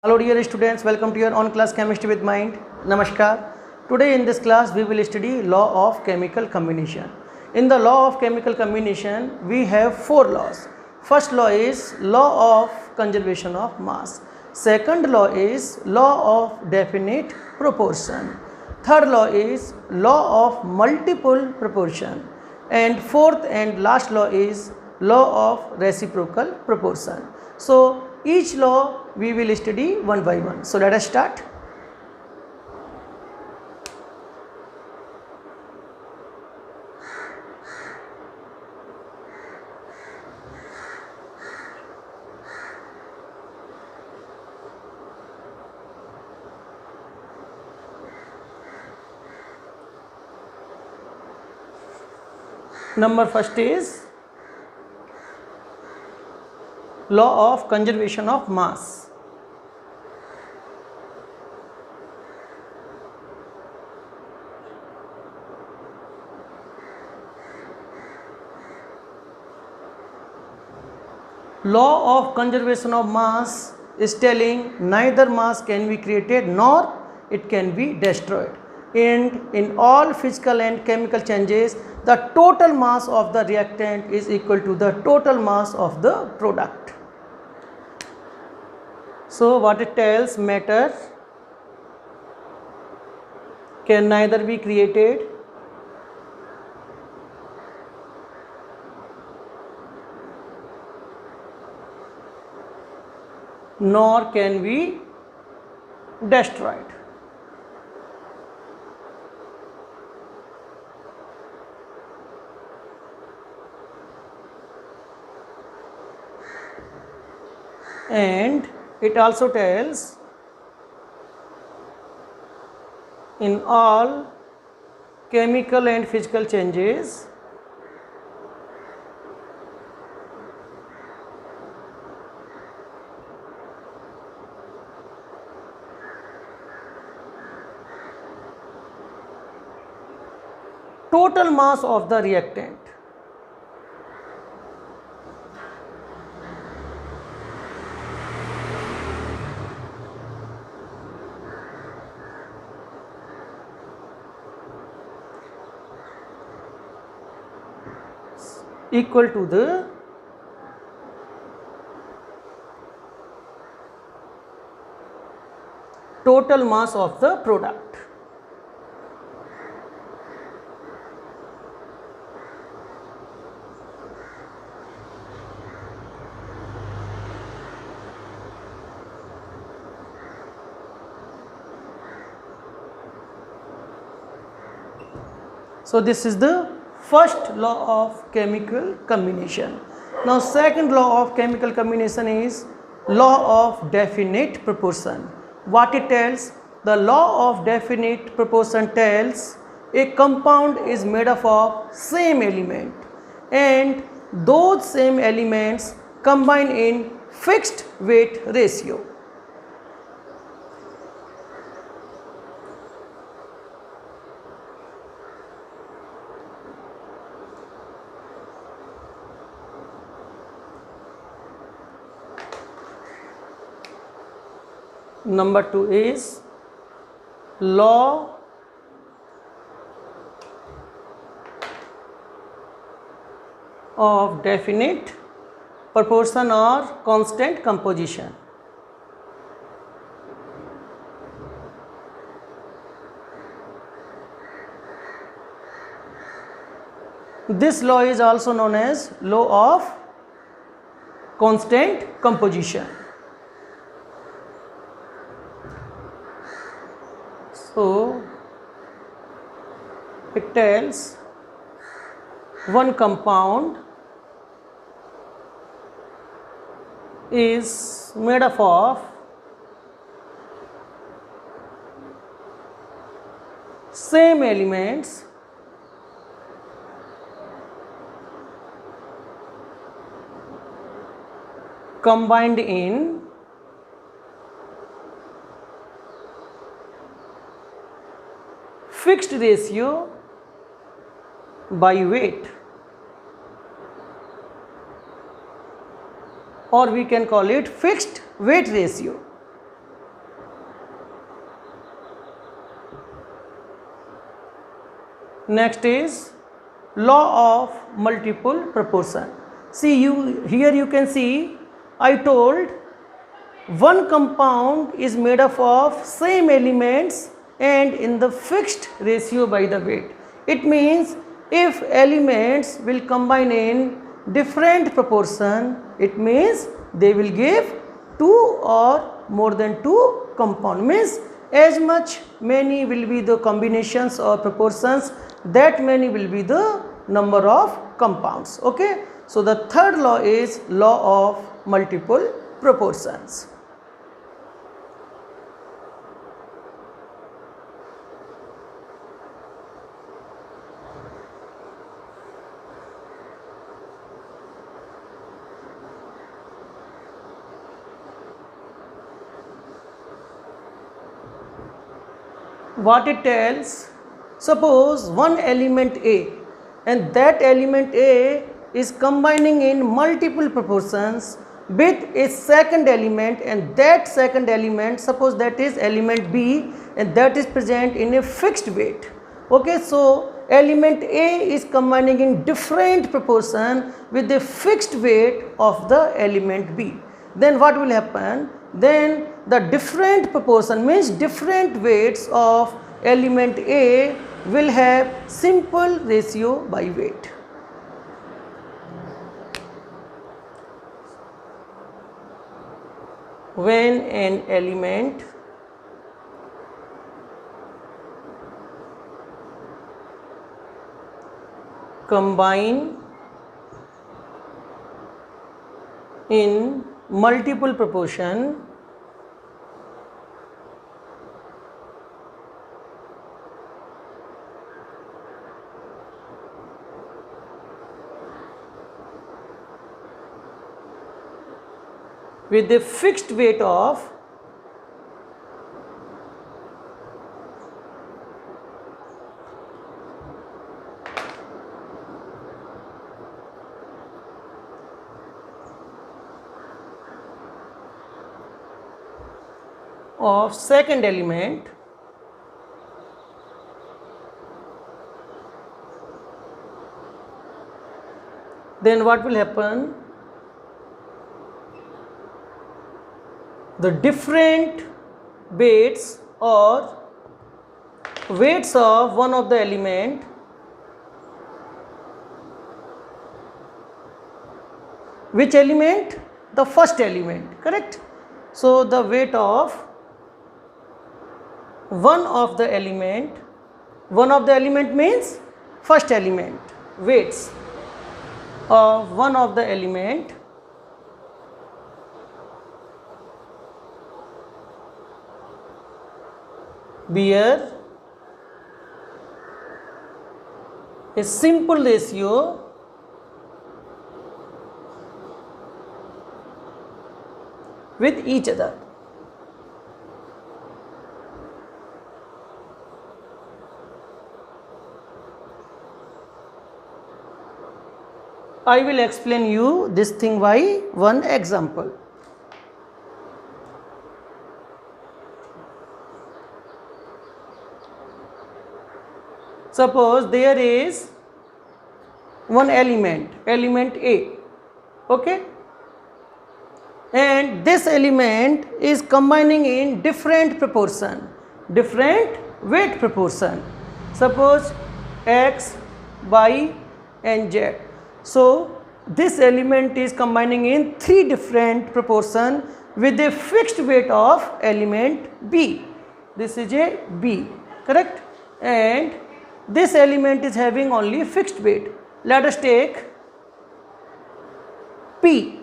Hello dear students, welcome to your on class chemistry with mind. Namaskar. Today in this class we will study law of chemical combination. In the law of chemical combination we have four laws. First law is law of conservation of mass. Second law is law of definite proportion. Third law is law of multiple proportion. And fourth and last law is law of reciprocal proportion. So each law we will study one by one. So let us start. Number first is law of conservation of mass. Law of conservation of mass is telling neither mass can be created nor it can be destroyed. And in all physical and chemical changes, the total mass of the reactant is equal to the total mass of the product. So what it tells, matter can neither be created nor can be destroyed. And it also tells in all chemical and physical changes total mass of the reactant equal to the total mass of the product. So this is the first law of chemical combination. Now second law of chemical combination is law of definite proportion. What it tells? The law of definite proportion tells a compound is made up of same element and those same elements combine in fixed weight ratio. Number 2 is law of definite proportion or constant composition. This law is also known as law of constant composition. So it tells one compound is made up of same elements combined in fixed ratio by weight. or we can call it fixed weight ratio. Next is law of multiple proportion. See, here you can see I told one compound is made up of same elements and in the fixed ratio by the weight. It means if elements will combine in different proportion, it means they will give 2 or more than 2 compound. Means as much many will be the combinations or proportions, that many will be the number of compounds. Okay, so the third law is law of multiple proportions. What it tells, suppose one element A and that element A is combining in multiple proportions with a second element, and that second element, suppose that is element B, and that is present in a fixed weight. Okay, so element A is combining in different proportion with the fixed weight of the element B. Then what will happen? Then the different proportion means different weights of element A will have simple ratio by weight. When an element combine in multiple proportion, with the fixed weight of second element, then what will happen? The different weights or weights of one of the element which element? The first element, correct? So the weight of one of the element means first element, weights of one of the element bear a simple ratio with each other. I will explain you this thing by one example. Suppose there is one element A, okay, and this element is combining in different proportion, different weight proportion, suppose X, Y and Z. So this element is combining in 3 different proportion with a fixed weight of element B. This is a B, correct, and this element is having only fixed weight. Let us take P,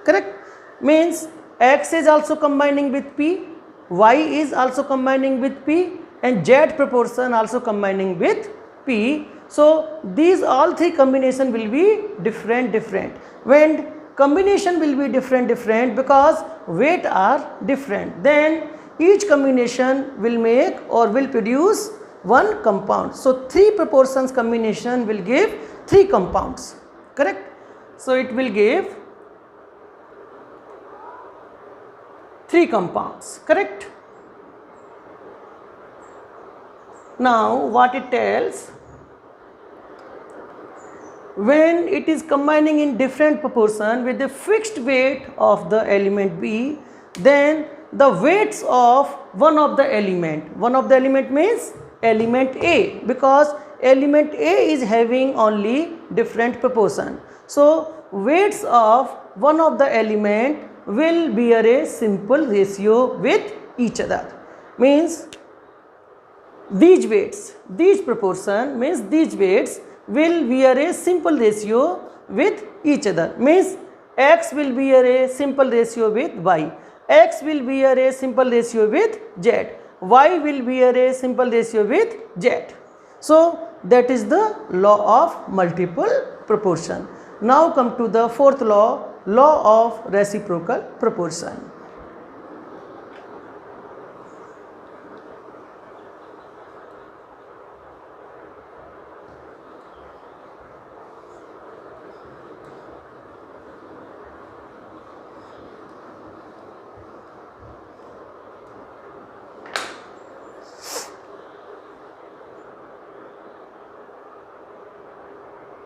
correct, means X is also combining with P, Y is also combining with P and Z proportion also combining with P. So these all 3 combination will be different. When combination will be different because weight are different, then each combination will make or will produce one compound. So 3 proportions combination will give 3 compounds, correct. So it will give 3 compounds, correct. Now what it tells, when it is combining in different proportion with the fixed weight of the element B, then the weights of one of the element means element A, because element A is having only different proportion. So weights of one of the element will bear a simple ratio with each other. Means these weights, these proportion means these weights will bear a simple ratio with each other. Means X will bear a simple ratio with Y, X will bear a simple ratio with Z, Y will bear a simple ratio with Z. So that is the law of multiple proportion. Now come to the fourth law, law of reciprocal proportion.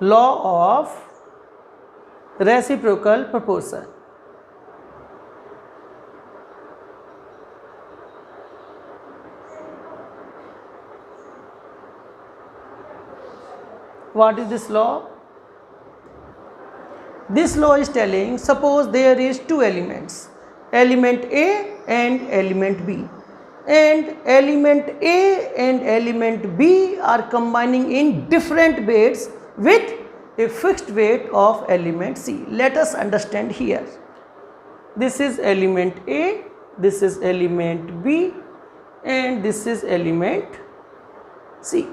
Law of reciprocal proportion. What is this law? This law is telling, suppose there is two elements, element A and element B, and element A and element B are combining in different weights with a fixed weight of element C. Let us understand here. This is element A, this is element B, and this is element C.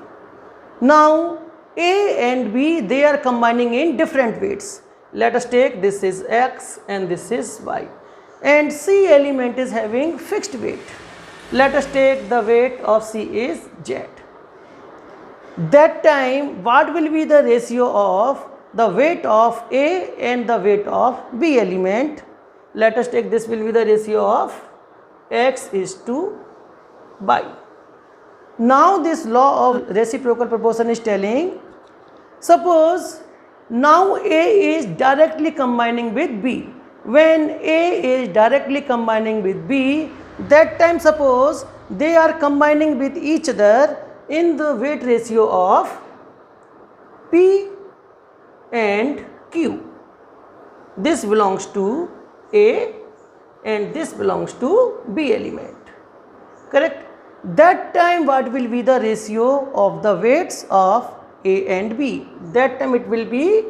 Now A and B, they are combining in different weights. Let us take this is X and this is Y, and C element is having fixed weight. Let us take the weight of C is Z. That time what will be the ratio of the weight of A and the weight of B element? Let us take this will be the ratio of X is to Y. Now this law of reciprocal proportion is telling, suppose now A is directly combining with B. When A is directly combining with B, that time suppose they are combining with each other in the weight ratio of P and Q. This belongs to A and this belongs to B element. Correct? That time what will be the ratio of the weights of A and B? That time it will be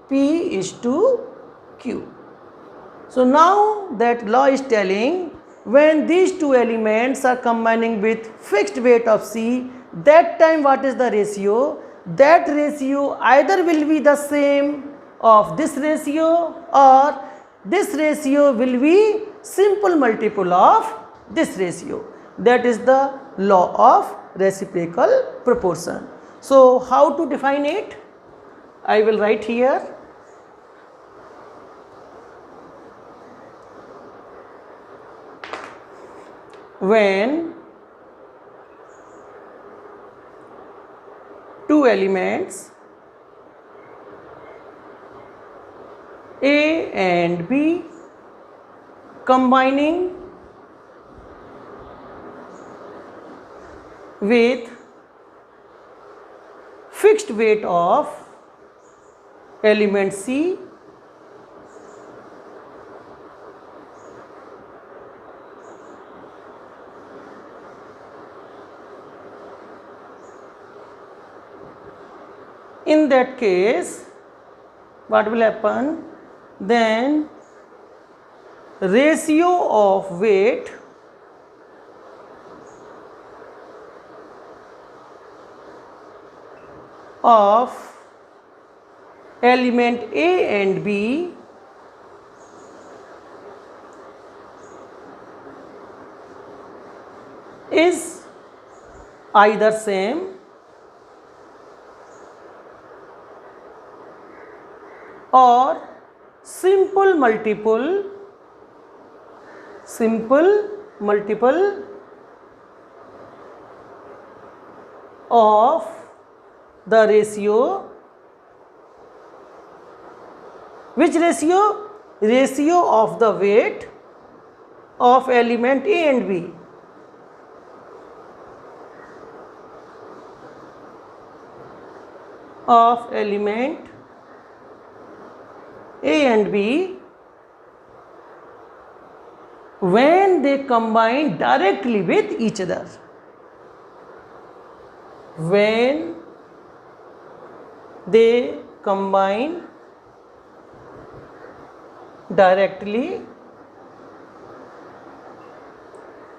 P is to Q. So now that law is telling, when these two elements are combining with fixed weight of C, that time what is the ratio? That ratio either will be the same of this ratio, or this ratio will be simple multiple of this ratio. That is the law of reciprocal proportion. So how to define it? I will write here. When two elements A and B combining with fixed weight of element C, in that case what will happen? Then ratio of weight of element A and B is either same or simple multiple of the ratio, which ratio? Ratio of the weight of element A and B. Of element A and B when they combine directly with each other. When they combine directly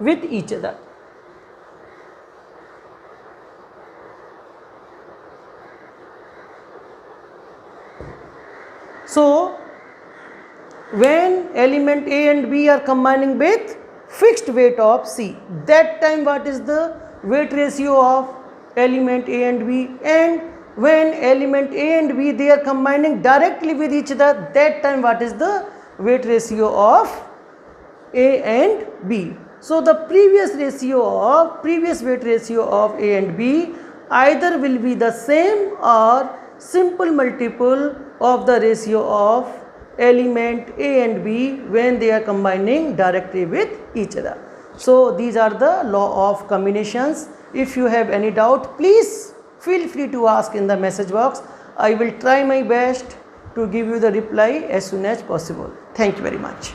with each other. So, when element A and B are combining with fixed weight of C, that time what is the weight ratio of element A and B? And when element A and B they are combining directly with each other, that time what is the weight ratio of A and B? So, the previous weight ratio of A and B either will be the same or simple multiple of the ratio of element A and B when they are combining directly with each other. So, these are the law of combinations. If you have any doubt, please feel free to ask in the message box. I will try my best to give you the reply as soon as possible. Thank you very much.